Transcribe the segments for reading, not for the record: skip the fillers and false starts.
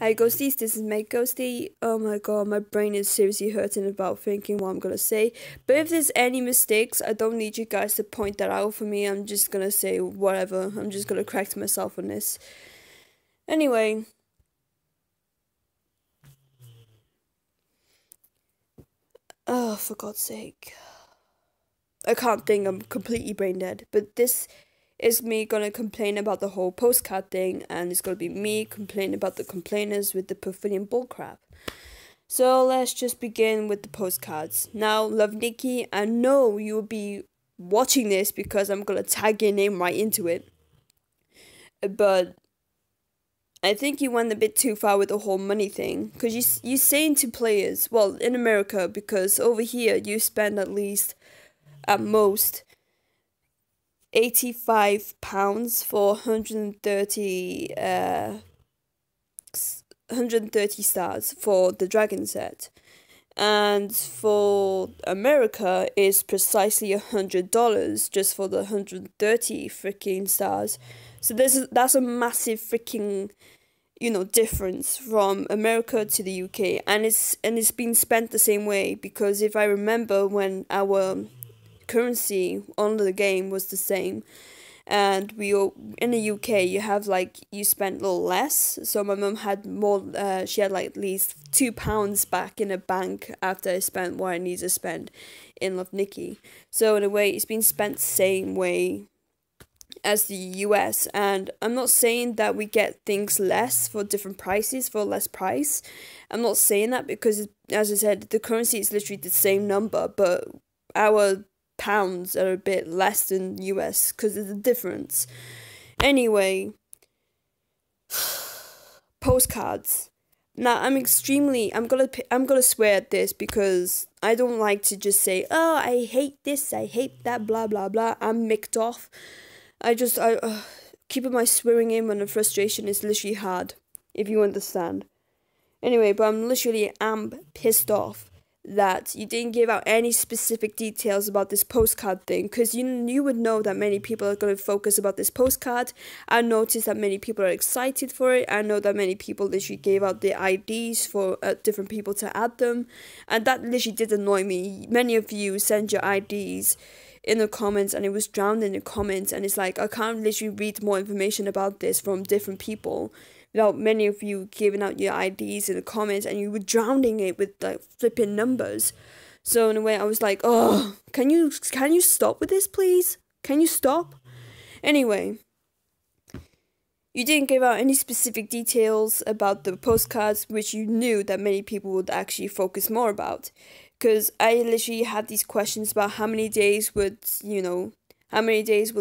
Hi ghosties, this is my ghosty. Oh my god, my brain is seriously hurting about thinking what I'm gonna say. But if there's any mistakes, I don't need you guys to point that out for me. I'm just gonna say whatever. I'm just gonna correct myself on this. Anyway. Oh, for God's sake. I can't think, I'm completely brain dead. But this is me gonna complain about the whole postcard thing, and it's gonna be me complaining about the complainers with the pavilion bullcrap. So let's just begin with the postcards. Now, love Nikki, I know you will be watching this because I'm gonna tag your name right into it. But I think you went a bit too far with the whole money thing, because you saying to players, well, in America, because over here you spend at least, at most, £85 for 130 stars for the dragon set, and for America is precisely $100 just for the 130 freaking stars. So that's a massive freaking difference from America to the UK, and it's been spent the same way, because if I remember when our currency on the game was the same, and we all in the UK you spent a little less. So my mum had more. She had like at least £2 back in a bank after I spent what I needed to spend in Love Nikki. So in a way, it's been spent the same way as the US, and I'm not saying that we get things less for different prices for less price. I'm not saying that because, as I said, the currency is literally the same number, but our pounds are a bit less than US because of the difference. Anyway, postcards. Now I'm gonna swear at this because I don't like to just say, oh, I hate this, I hate that, blah blah blah. I'm micked off. I keeping my swearing in when the frustration is literally hard, if you understand. Anyway, but I'm pissed off that you didn't give out any specific details about this postcard thing, because you would know that many people are going to focus about this postcard. I noticed that many people are excited for it. I know that many people literally gave out their IDs for different people to add them, and that literally did annoy me. Many of you sent your IDs in the comments, and it was drowned in the comments, and it's like I can't literally read more information about this from different people without many of you giving out your IDs in the comments, and you were drowning it with like flipping numbers. So in a way, I was like, oh, can you stop with this, please? Can you stop? Anyway, you didn't give out any specific details about the postcards, which you knew that many people would actually focus more about. Because I literally had these questions about how many days will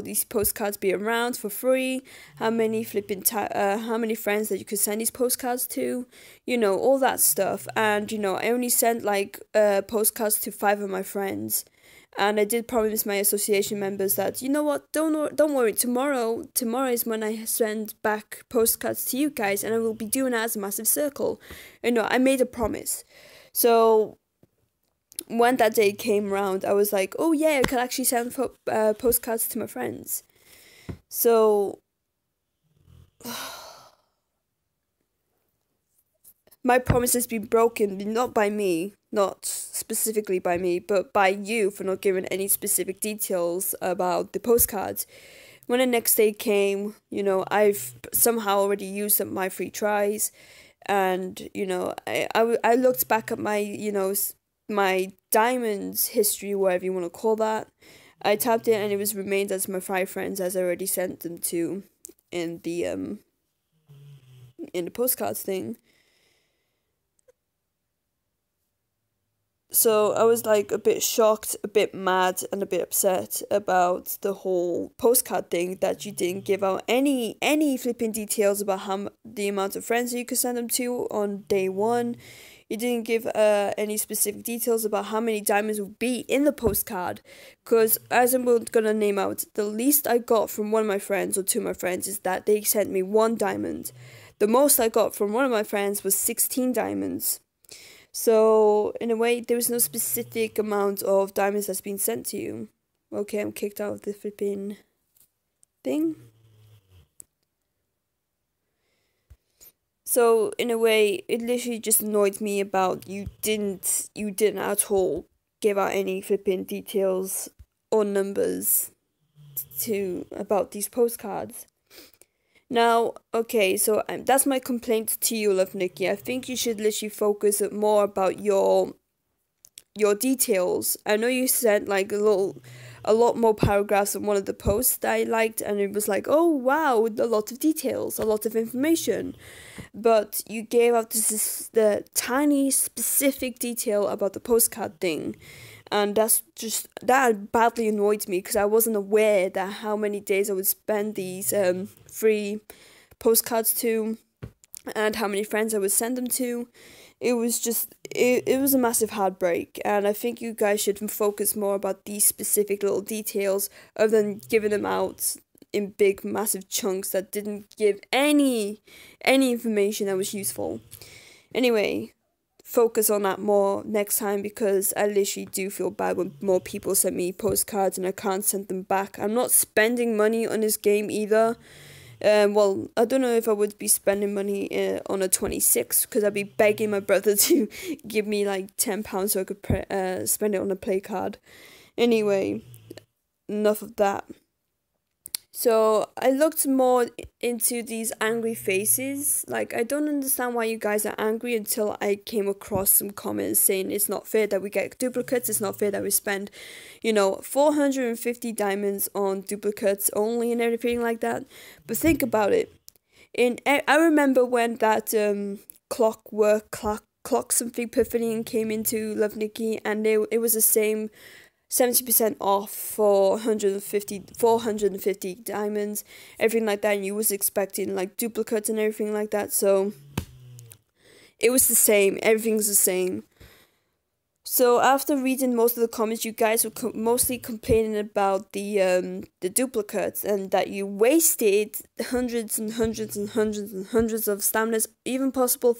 these postcards be around for free? How many how many friends that you could send these postcards to? All that stuff. And, I only sent postcards to 5 of my friends. And I did promise my association members that, you know what, don't worry, tomorrow is when I send back postcards to you guys, and I will be doing it as a massive circle. I made a promise. So when that day came around, I was like, oh yeah, I could actually send postcards to my friends. So my promise has been broken, not by me, not specifically by me, but by you for not giving any specific details about the postcards. When the next day came, I've somehow already used up my free tries, and I looked back at my diamonds history, whatever you want to call that. I tapped it, and it was remained as my 5 friends, as I already sent them to in the postcards thing. So I was like a bit shocked, a bit mad, and a bit upset about the whole postcard thing, that you didn't give out any flipping details about the amount of friends that you could send them to on day 1. You didn't give any specific details about how many diamonds would be in the postcard, because as I'm gonna name out, the least I got from one of my friends or 2 of my friends is that they sent me 1 diamond. The most I got from one of my friends was 16 diamonds. So in a way, there was no specific amount of diamonds that's been sent to you. Okay, I'm kicked out of the flipping thing. So in a way, it literally just annoyed me about you didn't at all give out any flipping details or numbers to about these postcards. Now, okay, so that's my complaint to you, Love Nikki. I think you should literally focus more about your details. I know you said like a lot more paragraphs on one of the posts that I liked, and it was like, oh wow, a lot of details, a lot of information. But you gave out the tiny specific detail about the postcard thing, and that badly annoyed me because I wasn't aware that how many days I would spend these free postcards to, and how many friends I would send them to. It was just it was a massive heartbreak, and I think you guys should focus more about these specific little details other than giving them out in big massive chunks that didn't give any information that was useful. Anyway, focus on that more next time, because I literally do feel bad when more people send me postcards and I can't send them back. I'm not spending money on this game either. Well, I don't know if I would be spending money on a 26, because I'd be begging my brother to give me like £10 so I could spend it on a play card. Anyway, enough of that. So I looked more into these angry faces. Like, I don't understand why you guys are angry until I came across some comments saying it's not fair that we get duplicates, it's not fair that we spend, 450 diamonds on duplicates only and everything like that. But think about it. I remember when that clock something pavilion came into Love Nikki, and it was the same 70% off for 450 diamonds, everything like that, and you was expecting like duplicates and everything like that, so it was the same, everything's the same. So after reading most of the comments, you guys were mostly complaining about the duplicates, and that you wasted hundreds and hundreds and hundreds and hundreds of stamina, even possible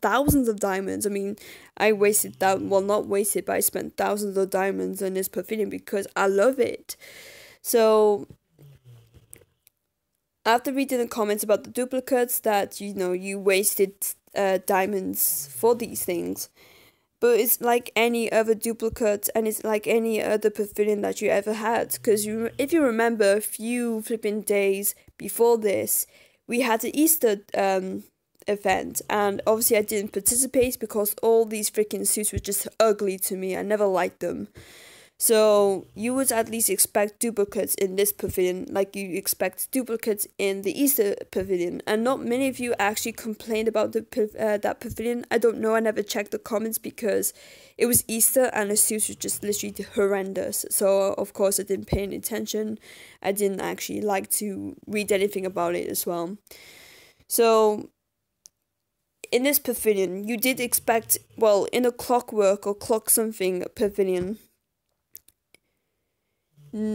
thousands of diamonds. I mean, I wasted that, well, not wasted, but I spent thousands of diamonds on this pavilion because I love it. So after reading the comments about the duplicates, that you wasted diamonds for these things. But it's like any other duplicate, and it's like any other pavilion that you ever had. Because if you remember, a few flipping days before this, we had the Easter event. And obviously I didn't participate because all these freaking suits were just ugly to me. I never liked them. So you would at least expect duplicates in this pavilion, like you expect duplicates in the Easter pavilion. And not many of you actually complained about that pavilion. I don't know, I never checked the comments because it was Easter and the suits were just literally horrendous. So of course I didn't pay any attention. I didn't actually like to read anything about it as well. So in this pavilion, you did expect, well, in a clockwork or clock something pavilion,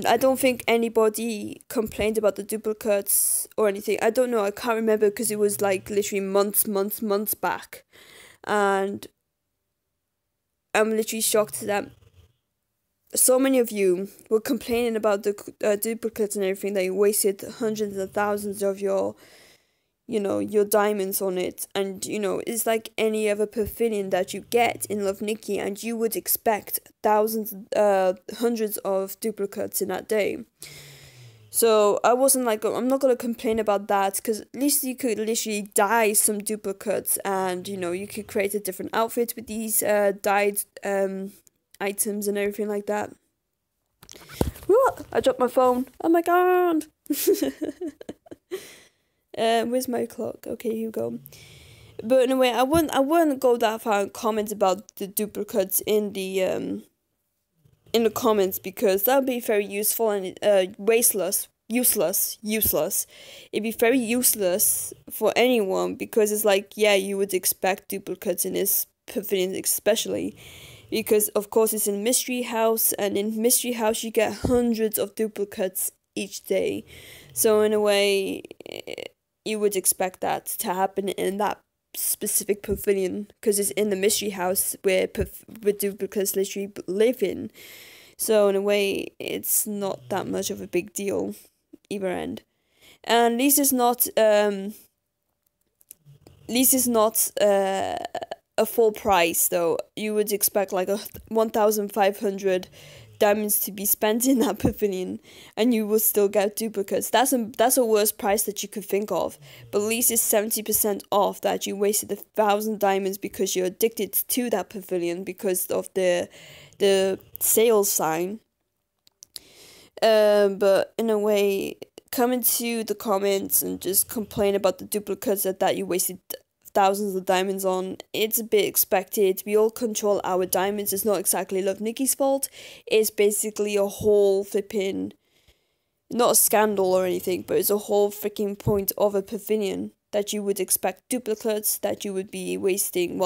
I don't think anybody complained about the duplicates or anything. I don't know, I can't remember because it was like literally months back. And I'm literally shocked that so many of you were complaining about the duplicates and everything, that you wasted hundreds of thousands of your diamonds on it. And it's like any other pavilion that you get in Love Nikki, and you would expect thousands, hundreds of duplicates in that day. So I wasn't like, I'm not gonna complain about that, because at least you could literally dye some duplicates, and you could create a different outfit with these dyed items and everything like that. Whoa, I dropped my phone. Oh my god. Where's my clock? Okay, here you go. But anyway, I wouldn't go that far and comment about the duplicates in the comments, because that would be very useful and useless. It'd be very useless for anyone, because it's like, yeah, you would expect duplicates in this pavilion, especially because of course it's in Mystery House, and in Mystery House you get hundreds of duplicates each day. So in a way, you would expect that to happen in that specific pavilion, because it's in the Mystery House where duplicates literally live in. So in a way, it's not that much of a big deal either end. And this is not At least it's not a full price though. You would expect like a 1,500 diamonds to be spent in that pavilion, and you will still get duplicates. That's a worst price that you could think of. But at least it's 70% off that you wasted 1,000 diamonds because you're addicted to that pavilion because of the sales sign. But in a way, come into the comments and just complain about the duplicates that you wasted thousands of diamonds on. It's a bit expected. We all control our diamonds. It's not exactly Love Nikki's fault. It's basically a whole flipping, not a scandal or anything, but it's a whole freaking point of a pavilion that you would expect duplicates, that you would be wasting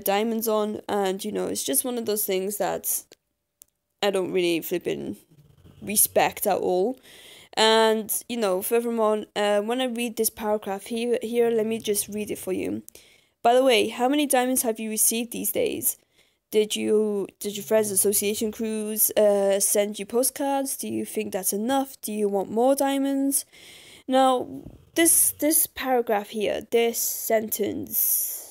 diamonds on. And it's just one of those things that I don't really flipping respect at all. And furthermore, when I read this paragraph here, let me just read it for you. By the way, how many diamonds have you received these days? Did your friends' association crews send you postcards? Do you think that's enough? Do you want more diamonds? Now, this paragraph here, this sentence,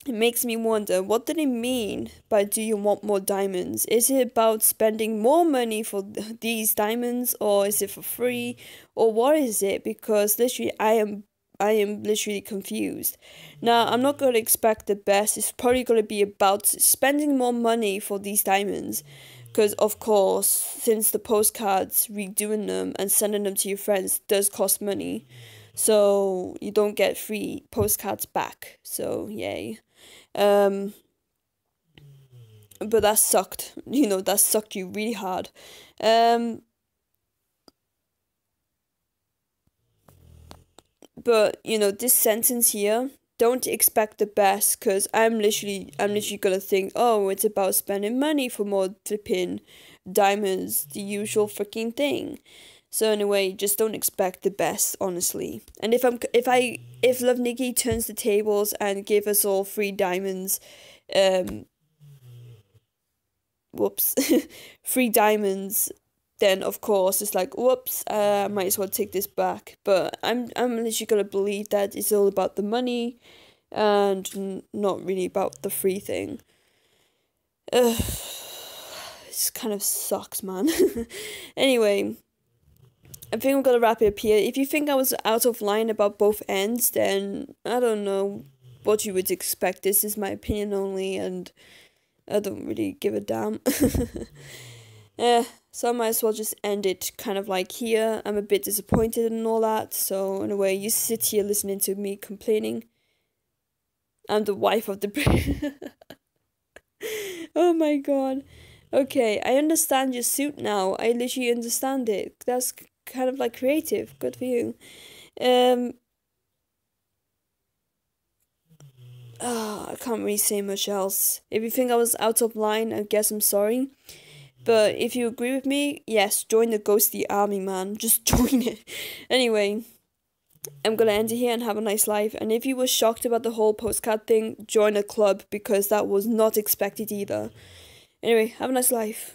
it makes me wonder, what do they mean by do you want more diamonds? Is it about spending more money for these diamonds, or is it for free, or what is it? Because literally I am literally confused. Now, I'm not going to expect the best. It's probably going to be about spending more money for these diamonds. Because, of course, since the postcards, redoing them and sending them to your friends does cost money. So you don't get free postcards back. So, yay. But that sucked. That sucked you really hard. But this sentence here, don't expect the best, because I'm literally gonna think, oh, it's about spending money for more flipping diamonds, the usual freaking thing. So anyway, just don't expect the best, honestly. And if Love Nikki turns the tables and give us all free diamonds, whoops, free diamonds, then of course it's like, whoops, I might as well take this back. But I'm literally gonna believe that it's all about the money, and not really about the free thing. It kind of sucks, man. Anyway, I think I'm gonna wrap it up here. If you think I was out of line about both ends, then I don't know what you would expect. This is my opinion only, and I don't really give a damn. So I might as well just end it kind of like here. I'm a bit disappointed and all that. So in a way, you sit here listening to me complaining. I'm the wife of the... Oh my god. Okay, I understand your suit now. I literally understand it. That's kind of like creative. Good for you. I can't really say much else. If you think I was out of line, I guess I'm sorry. But if you agree with me, yes, join the ghosty army, man. Just join it. Anyway, I'm gonna end it here and have a nice life. And if you were shocked about the whole postcard thing, join a club, because that was not expected either. Anyway, have a nice life.